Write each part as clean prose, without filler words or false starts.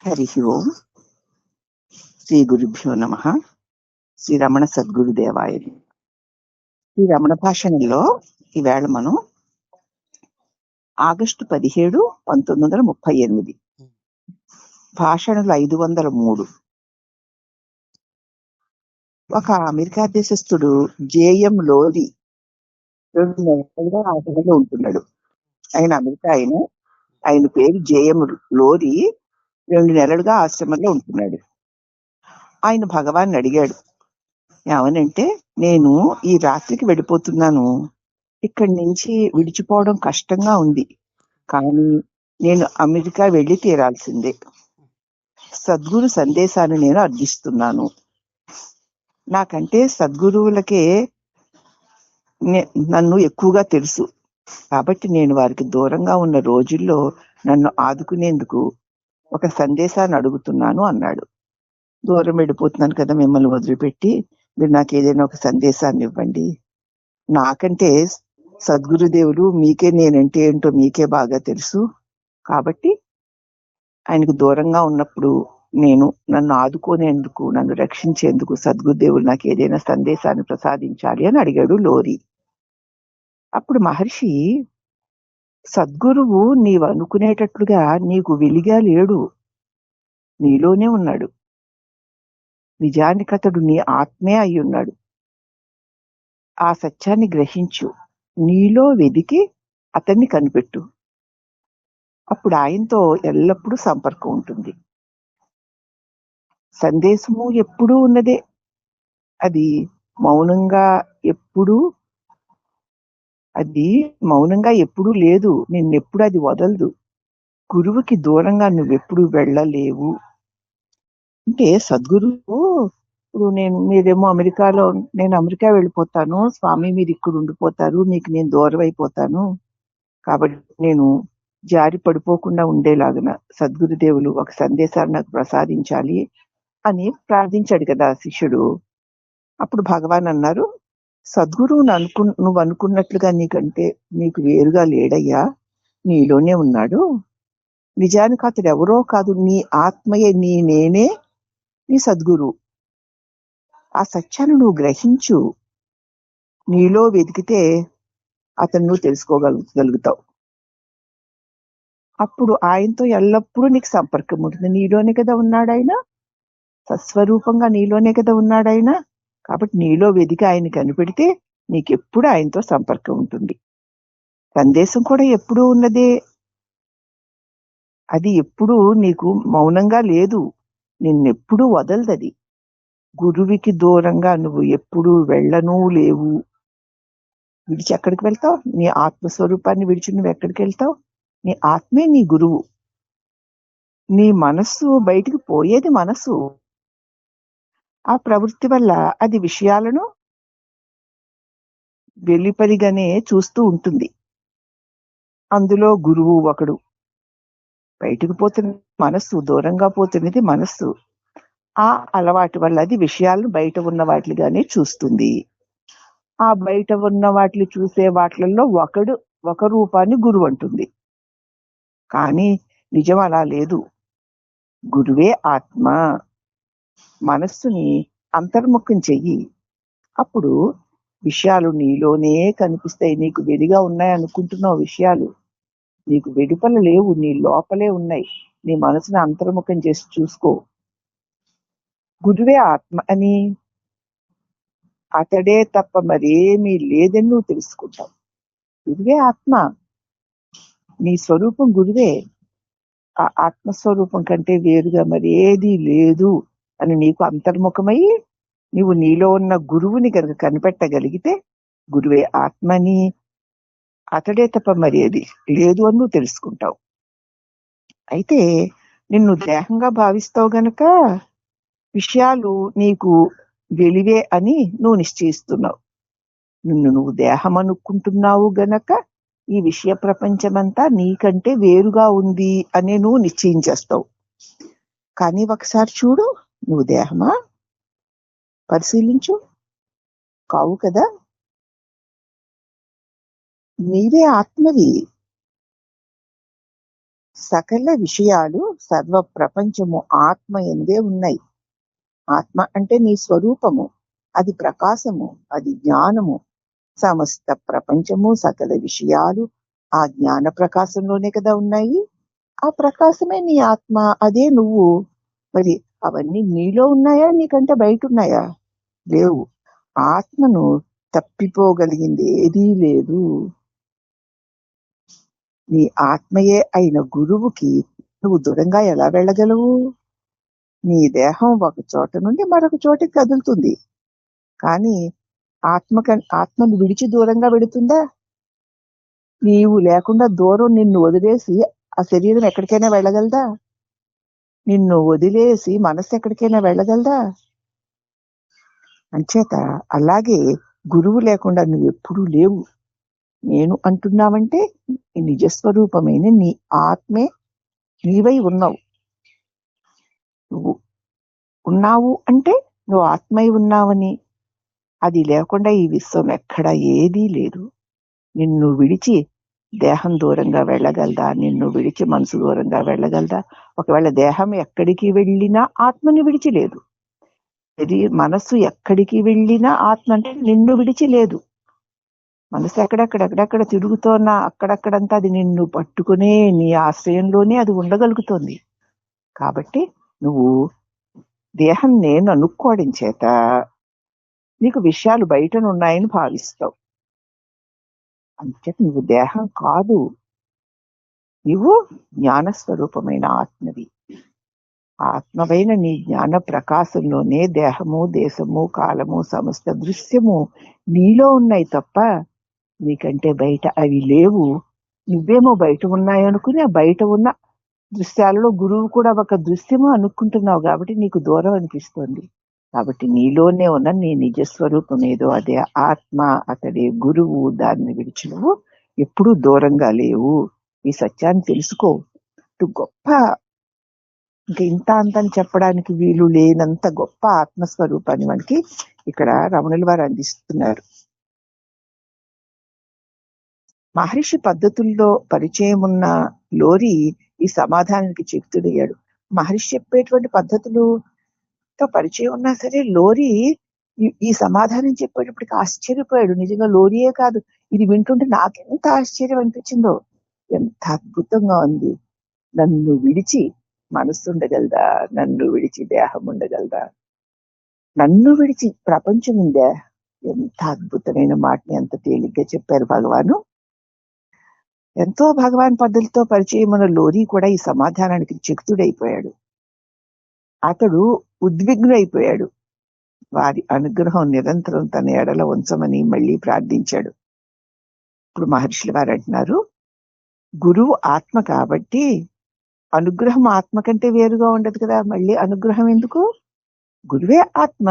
హరి ఓం. శ్రీ గురుభ్యో నమ. శ్రీ రమణ సద్గురుదేవాయ. శ్రీ రమణ భాషణంలో ఈవేళ మనం ఆగస్టు 17, 1938 భాషణలు 503. ఒక అమెరికా దేశస్థుడు జేఎం లోరీ 2 నెలలుగా ఆటలో ఉంటున్నాడు. ఆయన అమెరికా ఆయన పేరు జేఎం లోరీ 2 నెలలుగా ఆశ్రమంలో ఉంటున్నాడు. ఆయన భగవాన్ అడిగాడు, ఏమనంటే, నేను ఈ రాత్రికి వెళ్ళిపోతున్నాను, ఇక్కడి నుంచి విడిచిపోవడం కష్టంగా ఉంది, కానీ నేను అమెరికా వెళ్లి తీరాల్సిందే. సద్గురు సందేశాన్ని నేను అర్థిస్తున్నాను. నాకంటే సద్గురువులకే నన్ను ఎక్కువగా తెలుసు, కాబట్టి నేను వారికి దూరంగా ఉన్న రోజుల్లో నన్ను ఆదుకునేందుకు ఒక సందేశాన్ని అడుగుతున్నాను అన్నాడు. దూరం వెళ్ళిపోతున్నాను కదా మిమ్మల్ని వదిలిపెట్టి, మీరు నాకు ఏదైనా ఒక సందేశాన్ని ఇవ్వండి. నాకంటే సద్గురుదేవులు మీకే నేనంటే ఏంటో మీకే బాగా తెలుసు, కాబట్టి ఆయనకు దూరంగా ఉన్నప్పుడు నన్ను ఆదుకునేందుకు, నన్ను రక్షించేందుకు సద్గురుదేవులు నాకు ఏదైనా సందేశాన్ని ప్రసాదించాలి అని అడిగాడు లోరీ. అప్పుడు మహర్షి, సద్గురువు నీవు అనుకునేటట్లుగా నీకు వెలిగా లేడు, నీలోనే ఉన్నాడు. నిజానికి అతడు నీ ఆత్మే అయి ఉన్నాడు. ఆ సత్యాన్ని గ్రహించు, నీలో వెదికి అతన్ని కనిపెట్టు. అప్పుడు ఆయనతో ఎల్లప్పుడూ సంపర్కం ఉంటుంది. సందేశము ఎప్పుడూ ఉన్నదే, అది మౌనంగా ఎప్పుడూ లేదు, నిన్నెప్పుడు అది వదలదు. గురువుకి దూరంగా నువ్వెప్పుడు వెళ్ళలేవు. అంటే సద్గురువు, ఇప్పుడు మీరేమో నేను అమెరికా వెళ్ళిపోతాను స్వామి, మీరు ఇక్కడ ఉండిపోతారు, మీకు నేను దూరం అయిపోతాను, కాబట్టి నేను జారి పడిపోకుండా ఉండేలాగా సద్గురుదేవులు ఒక సందేశాన్ని నాకు ప్రసాదించాలి అని ప్రార్థించాడు కదా శిష్యుడు. అప్పుడు భగవాన్ అన్నారు, సద్గురువు నువ్వు అనుకున్నట్లుగా నీకు వేరుగా లేడయ్యా, నీలోనే ఉన్నాడు. నిజానికి అతడు ఎవరో కాదు, నీ ఆత్మయే, నేనే నీ సద్గురువు. ఆ సత్యాన్ని నువ్వు గ్రహించు, నీలో వెతికితే అతను నువ్వు తెలుసుకోగలుగుతావు. అప్పుడు ఆయనతో ఎల్లప్పుడూ నీకు సంపర్కం ఉంటుంది. నీలోనే కదా ఉన్నాడు ఆయన, సస్వరూపంగా నీలోనే కదా ఉన్నాడు ఆయన. కాబట్టి నీలో వెతికి ఆయన కనిపెడితే నీకెప్పుడు ఆయనతో సంపర్కం ఉంటుంది. సందేశం కూడా ఎప్పుడూ ఉన్నదే, అది ఎప్పుడూ నీకు మౌనంగా లేదు, నిన్నెప్పుడూ వదలదది. గురువుకి దూరంగా నువ్వు ఎప్పుడూ వెళ్ళనూ లేవు. విడిచి ఎక్కడికి వెళ్తావు? నీ ఆత్మస్వరూపాన్ని విడిచి నువ్వు ఎక్కడికి వెళ్తావు? నీ ఆత్మే నీ గురువు. నీ మనస్సు బయటికి పోయేది మనసు. ఆ ప్రవృత్తి వల్ల అది విషయాలను వెలిపరిగానే చూస్తూ ఉంటుంది. అందులో గురువు ఒకడు. బయటకు పోతున్న మనస్సు, దూరంగా పోతున్నది మనస్సు. ఆ అలవాటు వల్ల అది విషయాలను బయట ఉన్న వాటిగానే చూస్తుంది. ఆ బయట ఉన్న వాటిని చూసే వాటిల్లో ఒక రూపాన్ని గురువు అంటుంది. కానీ నిజం అలా లేదు. గురువే ఆత్మ. మనస్సుని అంతర్ముఖం చెయ్యి, అప్పుడు విషయాలు నీలోనే కనిపిస్తాయి. నీకు వెలిగా ఉన్నాయనుకుంటున్నావు విషయాలు, నీకు వెలుపల లేవు, నీ లోపలే ఉన్నాయి. నీ మనసుని అంతర్ముఖం చేసి చూసుకో. గురువే ఆత్మ అని, అతడే తప్ప మరేమీ లేదని నువ్వు తెలుసుకుంటావు. గురువే ఆత్మ, నీ స్వరూపం గురువే. ఆ ఆత్మస్వరూపం కంటే వేరుగా మరేదీ లేదు అని నీకు అంతర్ముఖమై నీవు నీలో ఉన్న గురువుని కనుక కనిపెట్టగలిగితే, గురువే ఆత్మని, అతడే తప్ప మరేది లేదు అని నువ్వు తెలుసుకుంటావు. అయితే నిన్ను దేహంగా భావిస్తావు గనక విషయాలు నీకు వెలివే అని నువ్వు నిశ్చయిస్తున్నావు. నిన్ను నువ్వు దేహం అనుకుంటున్నావు గనక ఈ విషయ ప్రపంచమంతా నీకంటే వేరుగా ఉంది అని నువ్వు నిశ్చయించేస్తావు. కానీ ఒకసారి చూడు, నువ్వు దేహమా? పరిశీలించు. కావు కదా, నీవే ఆత్మవి. సకల విషయాలు సర్వ ప్రపంచము ఆత్మ ఎందే ఉన్నాయి. ఆత్మ అంటే నీ స్వరూపము, అది ప్రకాశము, అది జ్ఞానము. సమస్త ప్రపంచము సకల విషయాలు ఆ జ్ఞాన ప్రకాశంలోనే కదా ఉన్నాయి. ఆ ప్రకాశమే నీ ఆత్మ, అదే నువ్వు. మరి అవన్నీ నీలో ఉన్నాయా, నీకంటే బయట ఉన్నాయా? లేవు. ఆత్మను తప్పిపోగలిగింది ఏదీ లేదు. నీ ఆత్మయే అయిన గురువుకి నువ్వు దూరంగా ఎలా వెళ్ళగలవు? నీ దేహం ఒక చోట నుండి మరొక చోటికి కదులుతుంది, కానీ ఆత్మను విడిచి దూరంగా వెడుతుందా? నీవు లేకుండా దూరం నిన్ను వదిలేసి ఆ శరీరం ఎక్కడికైనా వెళ్ళగలదా? నిన్ను వదిలేసి మనస్సు ఎక్కడికైనా వెళ్ళగలదా? అంచేత అలాగే గురువు లేకుండా నువ్వెప్పుడూ లేవు. నేను అంటున్నావంటే నీ నిజస్వరూపమైన నీ ఆత్మే నీవై ఉన్నావు. నువ్వు ఉన్నావు అంటే నువ్వు ఆత్మై ఉన్నావని. అది లేకుండా ఈ విశ్వం ఎక్కడ ఏదీ లేదు. నిన్ను విడిచి దేహం దూరంగా వెళ్ళగలదా? నిన్ను విడిచి మనసు దూరంగా వెళ్ళగలదా? ఒకవేళ దేహం ఎక్కడికి వెళ్ళినా ఆత్మని విడిచి లేదు. మనస్సు ఎక్కడికి వెళ్ళినా ఆత్మ అంటే నిన్ను విడిచి లేదు. మనసు ఎక్కడెక్కడ తిరుగుతోన్నా అక్కడక్కడంతా అది నిన్ను పట్టుకునే నీ ఆశ్రయంలోనే అది ఉండగలుగుతోంది. కాబట్టి నువ్వు దేహం నేను అనుకోవడం చేత నీకు విషయాలు బయటనున్నాయని భావిస్తావు. అంచేత నువ్వు దేహం కాదు, నువ్వు జ్ఞానస్వరూపమైన ఆత్మవి. ఆత్మవైన నీ జ్ఞాన ప్రకాశంలోనే దేహము, దేశము, కాలము, సమస్త దృశ్యము నీలో ఉన్నాయి తప్ప నీకంటే బయట అవి లేవు. నువ్వేమో బయట ఉన్నాయనుకుని ఆ బయట ఉన్న దృశ్యాలలో గురువు కూడా ఒక దృశ్యము అనుకుంటున్నావు కాబట్టి నీకు దూరం అనిపిస్తుంది. కాబట్టి నీలోనే ఉన్న నీ నిజస్వరూపం ఏదో అదే ఆత్మ, అతడే గురువు. దాన్ని విడిచి నువ్వు ఎప్పుడూ దూరంగా లేవు. ఈ సత్యాన్ని తెలుసుకో. గొప్ప ఇంకా ఇంత అంతని చెప్పడానికి వీలు లేనంత గొప్ప ఆత్మస్వరూపాన్ని మనకి ఇక్కడ రమణుల వారు అందిస్తున్నారు. మహర్షి పద్ధతుల్లో పరిచయం ఉన్న లోరి ఈ సమాధానానికి చెప్తుడయ్యాడు. మహర్షి చెప్పేటువంటి పద్ధతులతో పరిచయం ఉన్నా సరే లోరి ఈ సమాధానం చెప్పేటప్పటికి ఆశ్చర్యపోయాడు. నిజంగా లోరియే కాదు, ఇది వింటుంటే నాకెంత ఆశ్చర్యం అనిపించిందో. ఎంత అద్భుతంగా ఉంది. నన్ను విడిచి మనస్సు ఉండగలదా? నన్ను విడిచి దేహం ఉండగలదా? నన్ను విడిచి ప్రపంచం ఉందా? ఎంత అద్భుతమైన మాటని ఎంత తేలిగ్గా చెప్పారు భగవాను. ఎంతో భగవాన్ పద్ధతితో పరిచయం ఉన్న లోరీ కూడా ఈ సమాధానానికి చకితుడైపోయాడు. అతడు ఉద్విగ్నుడైపోయాడు. వారి అనుగ్రహం నిరంతరం తన ఎడల ఉంచమని మళ్ళీ ప్రార్థించాడు. ఇప్పుడు మహర్షులు వారు అంటున్నారు, గురువు ఆత్మ కాబట్టి అనుగ్రహం ఆత్మ కంటే వేరుగా ఉండదు కదా. మళ్ళీ అనుగ్రహం ఎందుకు? గురువే ఆత్మ,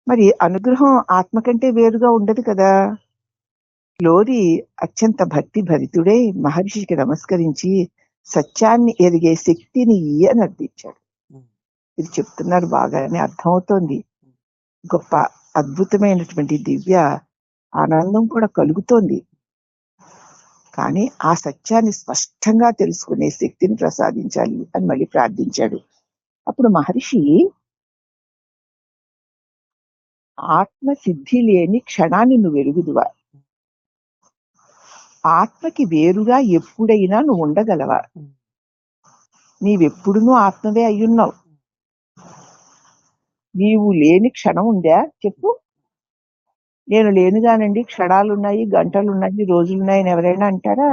మరి అనుగ్రహం ఆత్మ కంటే వేరుగా ఉండదు కదా. లోరి అత్యంత భక్తి భరితుడై మహర్షికి నమస్కరించి సత్యాన్ని ఎరిగే శక్తిని అని అర్థించాడు. ఇది చెప్తున్నారు, బాగానే అర్థమవుతోంది. గొప్ప అద్భుతమైనటువంటి దివ్య ఆనందం కూడా కలుగుతోంది. కానీ ఆ సత్యాన్ని స్పష్టంగా తెలుసుకునే శక్తిని ప్రసాదించాలి అని మళ్ళీ ప్రార్థించాడు. అప్పుడు మహర్షి, ఆత్మ సిద్ధి లేని క్షణాన్ని నువ్వు ఎరుగుదువా? ఆత్మకి వేరుగా ఎప్పుడైనా నువ్వు ఉండగలవా? నీవెప్పుడునూ ఆత్మవే అయ్యున్నావు. నీవు లేని క్షణం ఉందా చెప్పు? నేను లేనుగానండి, క్షణాలున్నాయి, గంటలున్నాయి, రోజులున్నాయని ఎవరైనా అంటారా?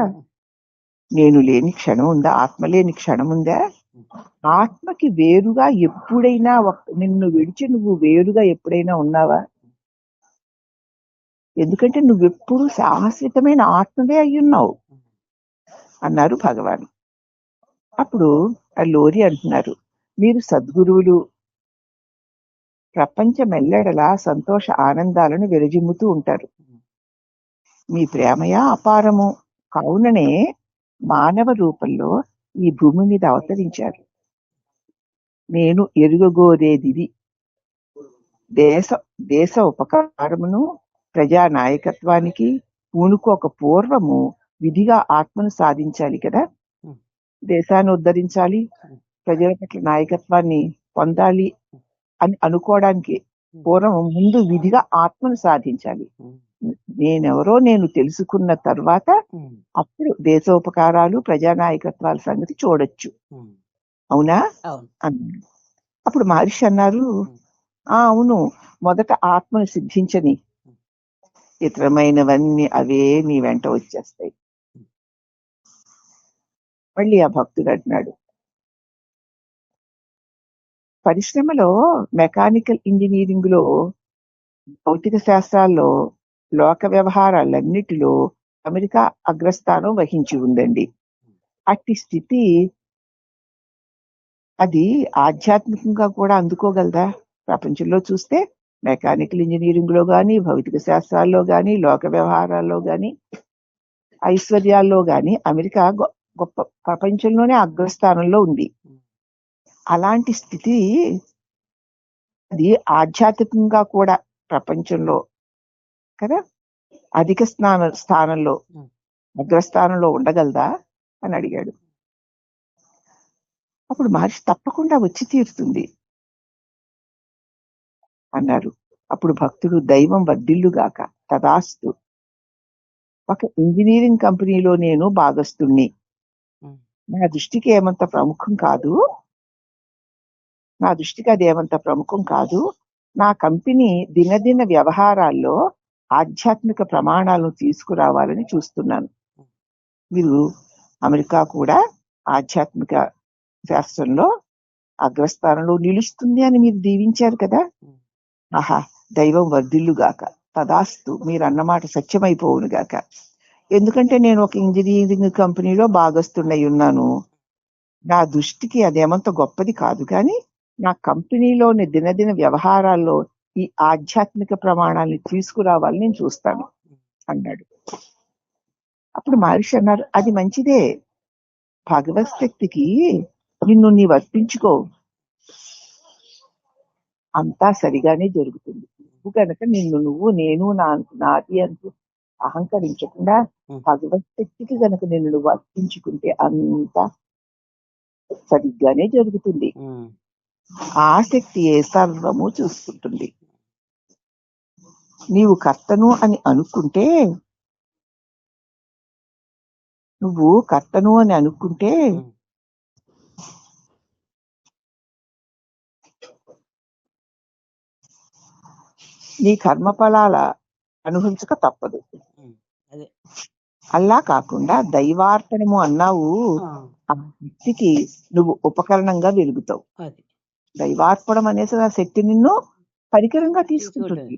నేను లేని క్షణం ఉందా? ఆత్మ లేని క్షణం ఉందా? ఆత్మకి వేరుగా ఎప్పుడైనా నిన్ను విడిచి నువ్వు వేరుగా ఎప్పుడైనా ఉన్నావా? ఎందుకంటే నువ్వెప్పుడు శాశ్వతమైన ఆత్మవే అయ్యున్నావు అన్నారు భగవాన్. అప్పుడు ఆ లోరి అంటున్నారు, మీరు సద్గురువులు, ప్రపంచమెల్లెడలా సంతోష ఆనందాలను విరజిమ్ముతూ ఉంటారు. మీ ప్రేమయా అపారము కావుననే మానవ రూపంలో ఈ భూమి మీద అవతరించారు. నేను ఎరుగగోరేదిది దేశ ఉపకారమును ప్రజా నాయకత్వానికి పూనుకోక పూర్వము విధిగా ఆత్మను సాధించాలి కదా, దేశాన్ని ఉద్ధరించాలి, ప్రజల పట్ల నాయకత్వాన్ని పొందాలి అని అనుకోవడానికి పూర్వం ముందు విధిగా ఆత్మను సాధించాలి. నేనెవరో నేను తెలుసుకున్న తర్వాత అప్పుడు దేశోపకారాలు ప్రజానాయకత్వాల సంగతి చూడొచ్చు. అవునా అన్నాడు. అప్పుడు మహర్షి అన్నారు, అవును, మొదట ఆత్మను సిద్ధించని, ఇతరమైనవన్నీ అవే నీ వెంట వచ్చేస్తాయి. మళ్ళీ ఆ భక్తుడు అంటున్నాడు, పరిశ్రమలో మెకానికల్ ఇంజనీరింగ్ లో, భౌతిక శాస్త్రాల్లో, లోక వ్యవహారాలన్నిటిలో అమెరికా అగ్రస్థానం వహించి ఉందండి. అట్టి స్థితి అది ఆధ్యాత్మికంగా కూడా అందుకోగలదా? ప్రపంచంలో చూస్తే మెకానికల్ ఇంజనీరింగ్ లో గాని, భౌతిక శాస్త్రాల్లో గాని, లోక వ్యవహారాల్లో గాని, ఐశ్వర్యాల్లో గాని అమెరికా గొప్ప ప్రపంచంలోనే అగ్రస్థానంలో ఉంది. అలాంటి స్థితి అది ఆధ్యాత్మికంగా కూడా ప్రపంచంలో కదా అధిక స్థానంలో అగ్రస్థానంలో ఉండగలదా అని అడిగాడు. అప్పుడు మహర్షి తప్పకుండా వచ్చి తీరుతుంది అన్నారు. అప్పుడు భక్తుడు, దైవం వర్ధిల్లుగాక, తదాస్తు. ఒక ఇంజనీరింగ్ కంపెనీలో నేను భాగస్తుణ్ణి. నా దృష్టికి ఏమంత ప్రముఖం కాదు, అదేమంత ప్రముఖం కాదు. నా కంపెనీ దినదిన వ్యవహారాల్లో ఆధ్యాత్మిక ప్రమాణాలను తీసుకురావాలని చూస్తున్నాను. మీరు అమెరికా కూడా ఆధ్యాత్మిక శాస్త్రంలో అగ్రస్థానంలో నిలుస్తుంది అని మీరు దీవించారు కదా. ఆహా, దైవం వర్ధిల్లుగాక, తదాస్తు, మీరు అన్నమాట సత్యమైపోవునుగాక. ఎందుకంటే నేను ఒక ఇంజనీరింగ్ కంపెనీలో భాగస్తున్నై ఉన్నాను. నా దృష్టికి అదేమంత గొప్పది కాదు, కానీ నా కంపెనీలోని దినదిన వ్యవహారాల్లో ఈ ఆధ్యాత్మిక ప్రమాణాలను తీసుకురావాలని నేను చూస్తాను అన్నాడు. అప్పుడు మహర్షి అన్నారు, అది మంచిదే. భగవత్ శక్తికి నిన్ను నీవు అర్పించుకో, అంతా సరిగానే జరుగుతుంది. నువ్వు కనుక నిన్ను నువ్వు నేను నాది అంటూ అహంకరించకుండా భగవత్ శక్తికి కనుక నిన్ను నువ్వు అర్పించుకుంటే అంతా సరిగ్గానే జరుగుతుంది. ఆ శక్తియే సర్వము చూసుకుంటుంది. నీవు కర్తను అని అనుకుంటే నీ కర్మఫలాల అనుభవించక తప్పదు. అలా కాకుండా దైవార్పణము అన్నావు, ఆ శక్తికి నువ్వు ఉపకరణంగా వెలుగుతావు. దైవార్పణం అనేసి ఆ శక్తి నిన్ను పరికరంగా తీసుకుంటుంది.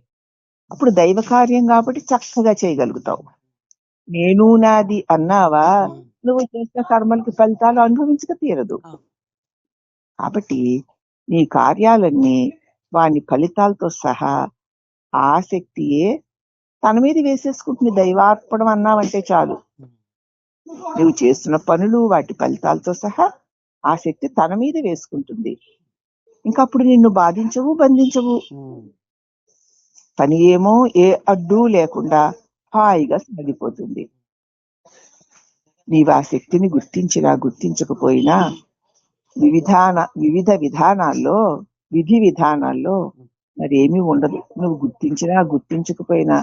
అప్పుడు దైవ కార్యం కాబట్టి చక్కగా చేయగలుగుతావు. నేను నాది అన్నావా, నువ్వు చేసిన కర్మలకి ఫలితాలు అనుభవించక తీరదు. కాబట్టి నీ కార్యాలన్నీ వాని ఫలితాలతో సహా ఆ శక్తియే తన మీద వేసేసుకుంటుంది. దైవార్పణం అన్నావంటే చాలు, నువ్వు చేస్తున్న పనులు వాటి ఫలితాలతో సహా ఆ శక్తి తన మీద వేసుకుంటుంది. ఇంకా అప్పుడు నిన్ను బాధించవు, బంధించవు. పని ఏమో ఏ అడ్డు లేకుండా హాయిగా సాగిపోతుంది. నీవు ఆ శక్తిని గుర్తించినా గుర్తించకపోయినా వివిధ విధానాల్లో, విధి విధానాల్లో మరేమీ ఉండదు. నువ్వు గుర్తించినా గుర్తించకపోయినా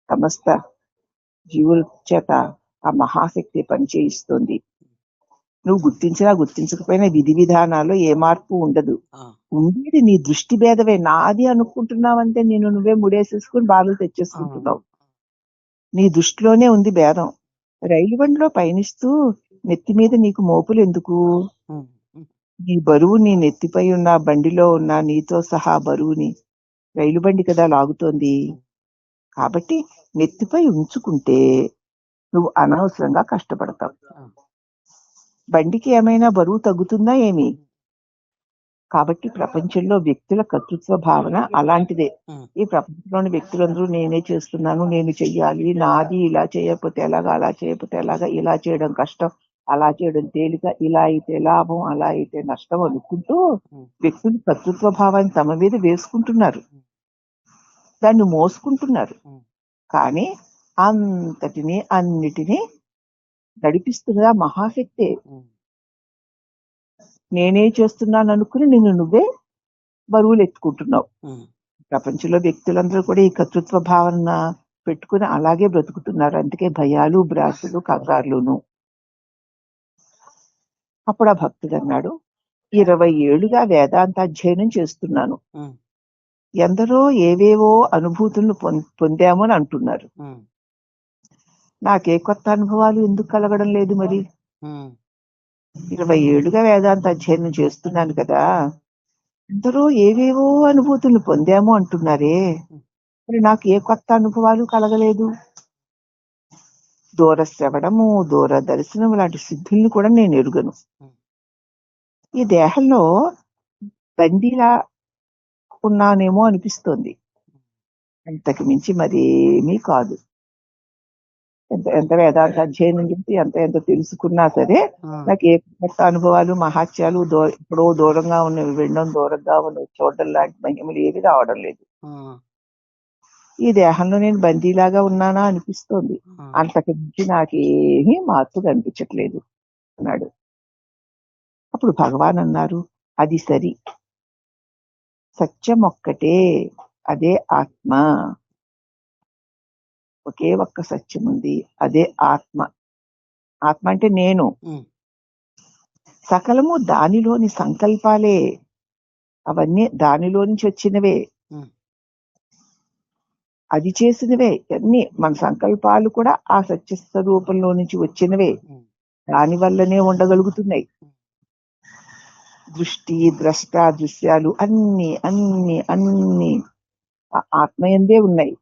సమస్త జీవుల చేత ఆ మహాశక్తి పనిచేయిస్తుంది. నువ్వు గుర్తించినా గుర్తించకపోయినా విధి విధానాల్లో ఏ మార్పు ఉండదు. ఉండేది నీ దృష్టి భేదమే. నాది అనుకుంటున్నావంటే నేను నువ్వే ముడేసేసుకుని బాధలు తెచ్చేసుకుంటున్నావు. నీ దృష్టిలోనే ఉంది భేదం. రైలు బండిలో పయనిస్తూ నెత్తి మీద నీకు మోపులు ఎందుకు? నీ బరువు నీ నెత్తిపై ఉన్న బండిలో ఉన్న నీతో సహా బరువుని రైలు బండి కదా లాగుతోంది. కాబట్టి నెత్తిపై ఉంచుకుంటే నువ్వు అనవసరంగా కష్టపడతావు. బండికి ఏమైనా బరువు తగ్గుతుందా ఏమి? కాబట్టి ప్రపంచంలో వ్యక్తుల కర్తృత్వ భావన అలాంటిదే. ఈ ప్రపంచంలోని వ్యక్తులందరూ నేనే చేస్తున్నాను, నేను చెయ్యాలి, నాది, ఇలా చేయకపోతే ఎలాగా, అలా చేయకపోతే ఎలాగా, ఇలా చేయడం కష్టం, అలా చేయడం తేలిక, ఇలా అయితే లాభం, అలా అయితే నష్టం అనుకుంటూ వ్యక్తులు కర్తృత్వ భావాన్ని తమ మీద వేసుకుంటున్నారు, దాన్ని మోసుకుంటున్నారు. కానీ అన్నిటినీ నడిపిస్తున్నదా మహాశక్తే. నేనే చేస్తున్నాను అనుకుని నిన్ను నువ్వే బరువులు ఎత్తుకుంటున్నావు. ప్రపంచంలో వ్యక్తులందరూ కూడా ఈ కర్తృత్వ భావన పెట్టుకుని అలాగే బ్రతుకుతున్నారు. అందుకే భయాలు, భ్రాంతులు, కంగారులును. అప్పుడు ఆ భక్తుడు అన్నాడు, 20 ఏళ్లుగా వేదాంత అధ్యయనం చేస్తున్నాను. ఎందరో ఏవేవో అనుభూతులను పొందాము అని అంటున్నారు. నాకే కొత్త అనుభవాలు ఎందుకు కలగడం లేదు? మరి 20 ఏళ్లుగా వేదాంత అధ్యయనం చేస్తున్నాను కదా, ఎందరో ఏవేవో అనుభూతులను పొందాము అంటున్నారే, మరి నాకు ఏ కొత్త అనుభవాలు కలగలేదు? దూర శ్రవణము, దూర దర్శనం లాంటి సిద్ధుల్ని కూడా నేను ఎరుగను. ఈ దేహంలో బందీలా ఉన్నానేమో అనిపిస్తోంది. అంతకు మించి మరేమీ కాదు. ఎంత వేదాంత అధ్యయనం చేసి ఎంత తెలుసుకున్నా సరే నాకు ఏ కొత్త అనుభవాలు, మహాత్యాలు, ఎప్పుడో దూరంగా ఉన్నవి వినడం, దూరంగా ఉన్నవి చూడడం లాంటి మహిమలు ఏవి రావడం లేదు. ఈ దేహంలో నేను బందీలాగా ఉన్నానా అనిపిస్తోంది. అంతకు మించి నాకేమీ మార్పు కనిపించట్లేదు అన్నాడు. అప్పుడు భగవాన్ అన్నారు, అది సరి, సత్యం ఒక్కటే, అదే ఆత్మ. ఒకే ఒక్క సత్యం ఉంది, అదే ఆత్మ. ఆత్మ అంటే నేను. సకలము దానిలోని సంకల్పాలే, అవన్నీ దానిలో నుంచి వచ్చినవే, అది చేసినవే. అన్ని మన సంకల్పాలు కూడా ఆ సత్య స్వరూపంలో నుంచి వచ్చినవే, దాని వల్లనే ఉండగలుగుతున్నాయి. దృష్టి, ద్రష్ట, దృశ్యాలు అన్ని అన్ని అన్ని ఆత్మయందే ఉన్నాయి.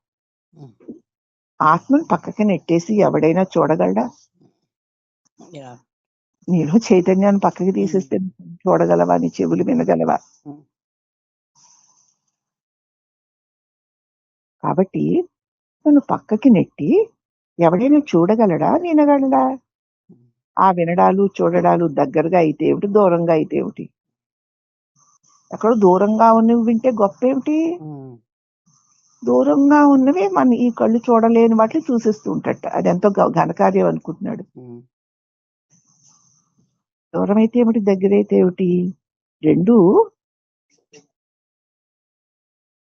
ఆత్మను పక్కకి నెట్టేసి ఎవడైనా చూడగలడా? నీలో చైతన్యాన్ని పక్కకి తీసేస్తే చూడగలవా? నీ చెవులు వినగలవా? కాబట్టి నన్ను పక్కకి నెట్టి ఎవడైనా చూడగలడా, వినగలడా? ఆ వినడాలు, చూడడాలు దగ్గరగా అయితే ఏమిటి, దూరంగా అయితే ఏమిటి? ఎక్కడో దూరంగా ఉన్నవి వింటే గొప్ప ఏమిటి? దూరంగా ఉన్నవి మన ఈ కళ్ళు చూడలేని వాటిని చూసేస్తూ ఉంటాట. అది ఎంతో ఘనకార్యం అనుకుంటున్నాడు. దూరం అయితే ఏమిటి, దగ్గరైతే ఏమిటి?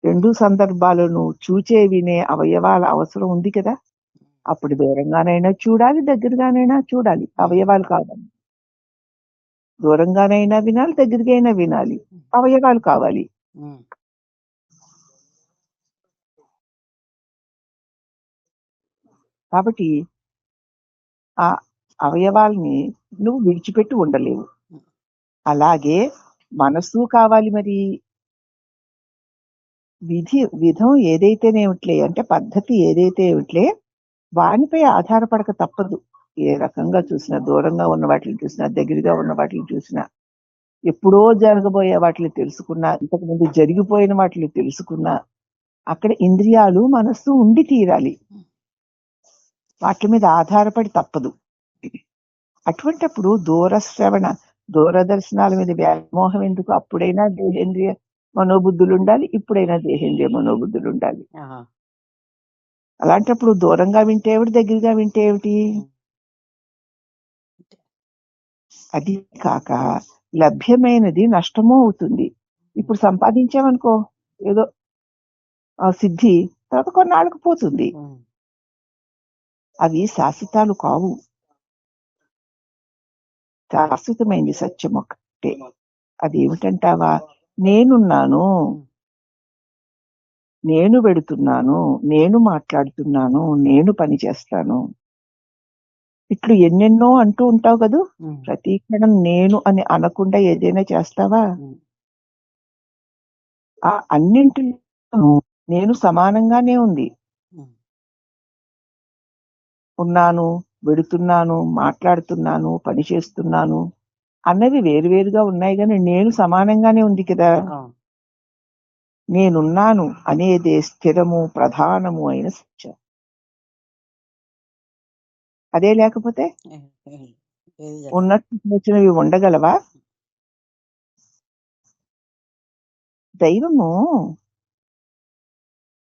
రెండు సందర్భాలను చూచే వినే అవయవాల అవసరం ఉంది కదా. అప్పుడు దూరంగానైనా చూడాలి, దగ్గరగానైనా చూడాలి. అవయవాలు కావాలి. దూరంగానైనా వినాలి, దగ్గరగైనా వినాలి. అవయవాలు కావాలి. కాబట్టి ఆ అవయవాల్ని నువ్వు విడిచిపెట్టి ఉండలేవు. అలాగే మనస్సు కావాలి. మరి విధం ఏదైతేనేమిట్లే, అంటే పద్ధతి ఏదైతే ఏమిట్లే, వానిపై ఆధారపడక తప్పదు. ఏ రకంగా చూసినా, దూరంగా ఉన్న వాటిని చూసినా, దగ్గరగా ఉన్న వాటిని చూసినా, ఎప్పుడో జరగబోయే వాటిని తెలుసుకున్నా, ఇంతకుముందు జరిగిపోయిన వాటిని తెలుసుకున్నా, అక్కడ ఇంద్రియాలు, మనస్సు ఉండి తీరాలి. వాటి మీద ఆధారపడి తప్పదు. అటువంటప్పుడు దూరశ్రవణ, దూరదర్శనాల మీద వ్యామోహం ఎందుకు? అప్పుడైనా దేహేంద్రియ మనోబుద్ధులు ఉండాలి, ఇప్పుడైనా దేహేంద్రియ మనోబుద్ధులు ఉండాలి. అలాంటప్పుడు దూరంగా వింటే ఏమిటి, దగ్గరగా వింటే ఏమిటి? అది కాక లభ్యమైనది నష్టమూ అవుతుంది. ఇప్పుడు సంపాదించామనుకో, ఏదో సిద్ధి, తర్వాత కొన్నాళ్ళకు పోతుంది. అవి శాశ్వతాలు కావు. శాశ్వతమైంది సత్యం ఒక్కటే. అది ఏమిటంటావా? నేనున్నాను, నేను వెడుతున్నాను, నేను మాట్లాడుతున్నాను, నేను పని చేస్తాను, ఇట్లు ఎన్నెన్నో అంటూ ఉంటావు కదూ. ప్రతి క్షణం నేను అని అనకుండా ఏదైనా చేస్తావా? ఆ అన్నింటిలో నేను సమానంగానే ఉంది. ఉన్నాను, వెడుతున్నాను, మాట్లాడుతున్నాను, పని చేస్తున్నాను అన్నవి వేరువేరుగా ఉన్నాయి, కానీ నేను సమానంగానే ఉంది కదా. నేనున్నాను అనేదే స్థిరము, ప్రధానము అయిన సత్యం. అదే లేకపోతే ఉన్నట్టు వచ్చినవి ఉండగలవా? దైవము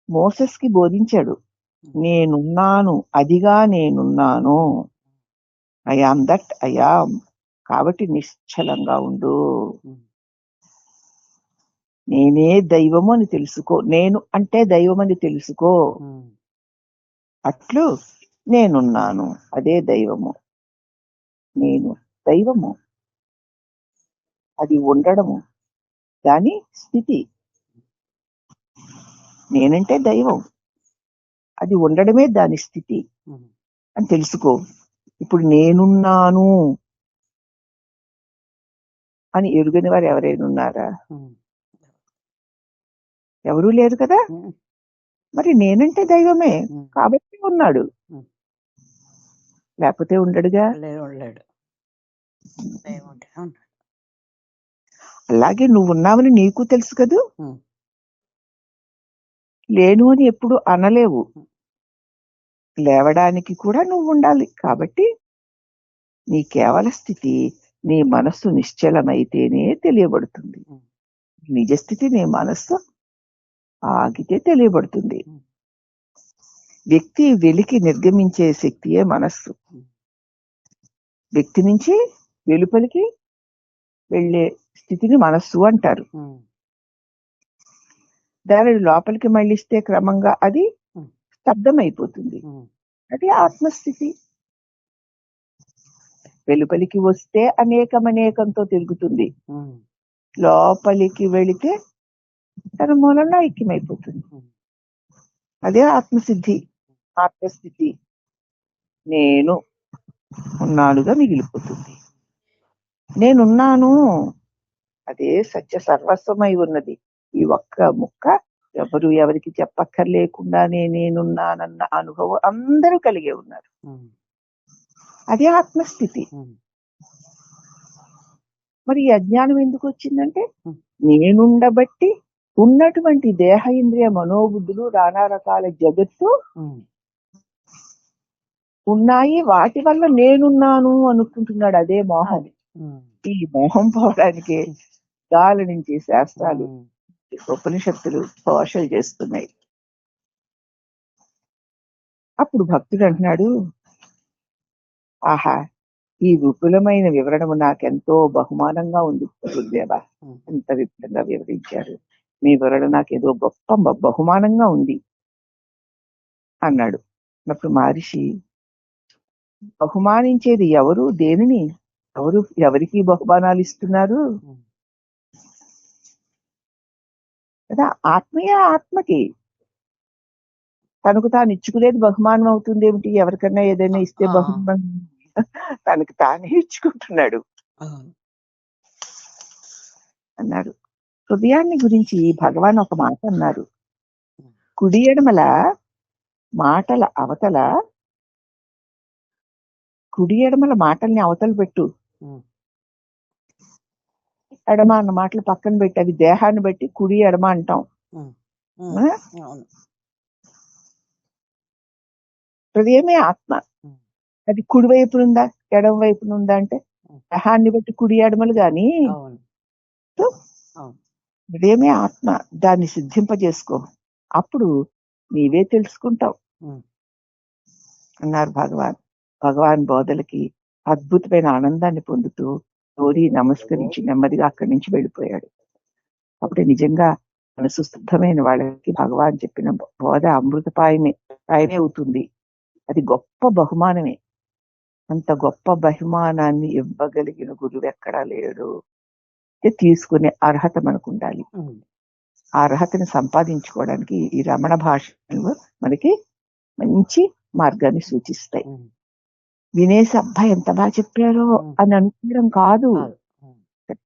మోసెస్కి బోధించాడు, నేనున్నాను, అదిగా నేనున్నాను. I am that I am. కాబట్టి నిశ్చలంగా ఉండు. నేనే దైవము అని తెలుసుకో. నేను అంటే దైవం అని తెలుసుకో. అట్లు నేనున్నాను, అదే దైవము. నేను దైవము, అది ఉండడము, దాని స్థితి. నేనంటే దైవం, అది ఉండడమే దాని స్థితి అని తెలుసుకో. ఇప్పుడు నేనున్నాను అని ఎరుగని వారు ఎవరైనా ఉన్నారా? ఎవరూ లేరు కదా. మరి నేనంటే దైవమే కాబట్టి ఉన్నాడు, లేకపోతే ఉండడుగా. అలాగే నువ్వు ఉన్నావని నీకు తెలుసు కదూ. లేను అని ఎప్పుడు అనలేవు. లేవడానికి కూడా నువ్వు ఉండాలి. కాబట్టి నీ కేవల స్థితి నీ మనస్సు నిశ్చలమైతేనే తెలియబడుతుంది. నిజస్థితి నీ మనస్సు ఆగితే తెలియబడుతుంది. వ్యక్తి వెలికి నిర్గమించే శక్తియే మనస్సు. వ్యక్తి నుంచి వెలుపలికి వెళ్లే స్థితిని మనస్సు అంటారు. దానిని లోపలికి మళ్ళిస్తే క్రమంగా అది స్తబ్దమైపోతుంది. అది ఆత్మస్థితి. వెలుపలికి వస్తే అనేకంతో తిరుగుతుంది, లోపలికి వెళితే తన మూలంలో ఐక్యమైపోతుంది. అదే ఆత్మసిద్ధి, ఆత్మస్థితి. నేను ఉన్నానుగా మిగిలిపోతుంది. నేనున్నాను, అదే సత్య సర్వస్వమై ఉన్నది. ఈ ఒక్క ముక్క ఎవరు ఎవరికి చెప్పక్కర్లేకుండానే నేనున్నానన్న అనుభవం అందరూ కలిగే ఉన్నారు. అదే ఆత్మస్థితి. మరి ఈ అజ్ఞానం ఎందుకు వచ్చిందంటే నేనుండబట్టి ఉన్నటువంటి దేహ ఇంద్రియ మనోబుద్ధులు నానా రకాల జగత్తు ఉన్నాయి. వాటి వల్ల నేనున్నాను అనుకుంటున్నాడు. అదే మోహం. ఈ మోహం పోవడానికి గాలి నుంచి శాస్త్రాలు, ఉపనిషత్తులు పోషలు చేస్తున్నాయి. అప్పుడు భక్తుడు అంటున్నాడు, ఆహా, ఈ విపులమైన వివరణము నాకెంతో బహుమానంగా ఉంది గురుదేవా. ఎంత విపులంగా వివరించారు. మీ వివరణ నాకేదో గొప్ప బహుమానంగా ఉంది అన్నాడు. అప్పుడు మహర్షి, బహుమానించేది ఎవరు? దేనిని? ఎవరికి బహుమానాలు ఇస్తున్నారు కదా. ఆత్మయే ఆత్మకి. తనకు తాను ఇచ్చుకునేది బహుమానం అవుతుంది ఏమిటి? ఎవరికన్నా ఏదైనా ఇస్తే బహుమానం తనకు తానే ఇచ్చుకుంటున్నాడు అన్నాడు. హృదయాన్ని గురించి భగవాన్ ఒక మాట అన్నారు. కుడి ఎడమల మాటల అవతల, కుడి ఎడమల మాటల్ని అవతల పెట్టు, ఎడమ అన్న మాటలు పక్కన పెట్టి, అది దేహాన్ని బట్టి కుడి ఎడమ అంటాం. హృదయమే ఆత్మ. అది కుడి వైపునుందా ఎడమ వైపునుందా అంటే దేహాన్ని బట్టి కుడి ఎడమలు గాని హృదయమే ఆత్మ. దాన్ని సిద్ధింపజేసుకో, అప్పుడు నీవే తెలుసుకుంటావు అన్నారు భగవాన్. భగవాన్ బోధలకి అద్భుతమైన ఆనందాన్ని పొందుతూ గౌరీ నమస్కరించి నెమ్మదిగా అక్కడి నుంచి వెళ్ళిపోయాడు. అప్పుడు నిజంగా మనసు శుద్ధమైన వాళ్ళకి భగవాన్ చెప్పిన బోధ అమృతపాయమే అవుతుంది. అది గొప్ప బహుమానమే. అంత గొప్ప బహుమానాన్ని ఇవ్వగలిగిన గురువు ఎక్కడా లేడు. తీసుకునే అర్హత మనకు ఉండాలి. ఆ అర్హతని సంపాదించుకోవడానికి ఈ రమణ భాషలు మనకి మంచి మార్గాన్ని సూచిస్తాయి. వినేసి అబ్బాయి ఎంత బాగా చెప్పారో అని అనుకోవడం కాదు.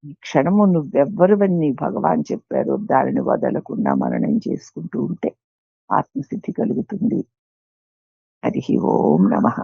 ఈ క్షణము నువ్వెవ్వరివన్నీ భగవాన్ చెప్పారో దానిని వదలకుండా మననం చేసుకుంటూ ఉంటే ఆత్మసిద్ధి కలుగుతుంది. హరి ఓం నమః.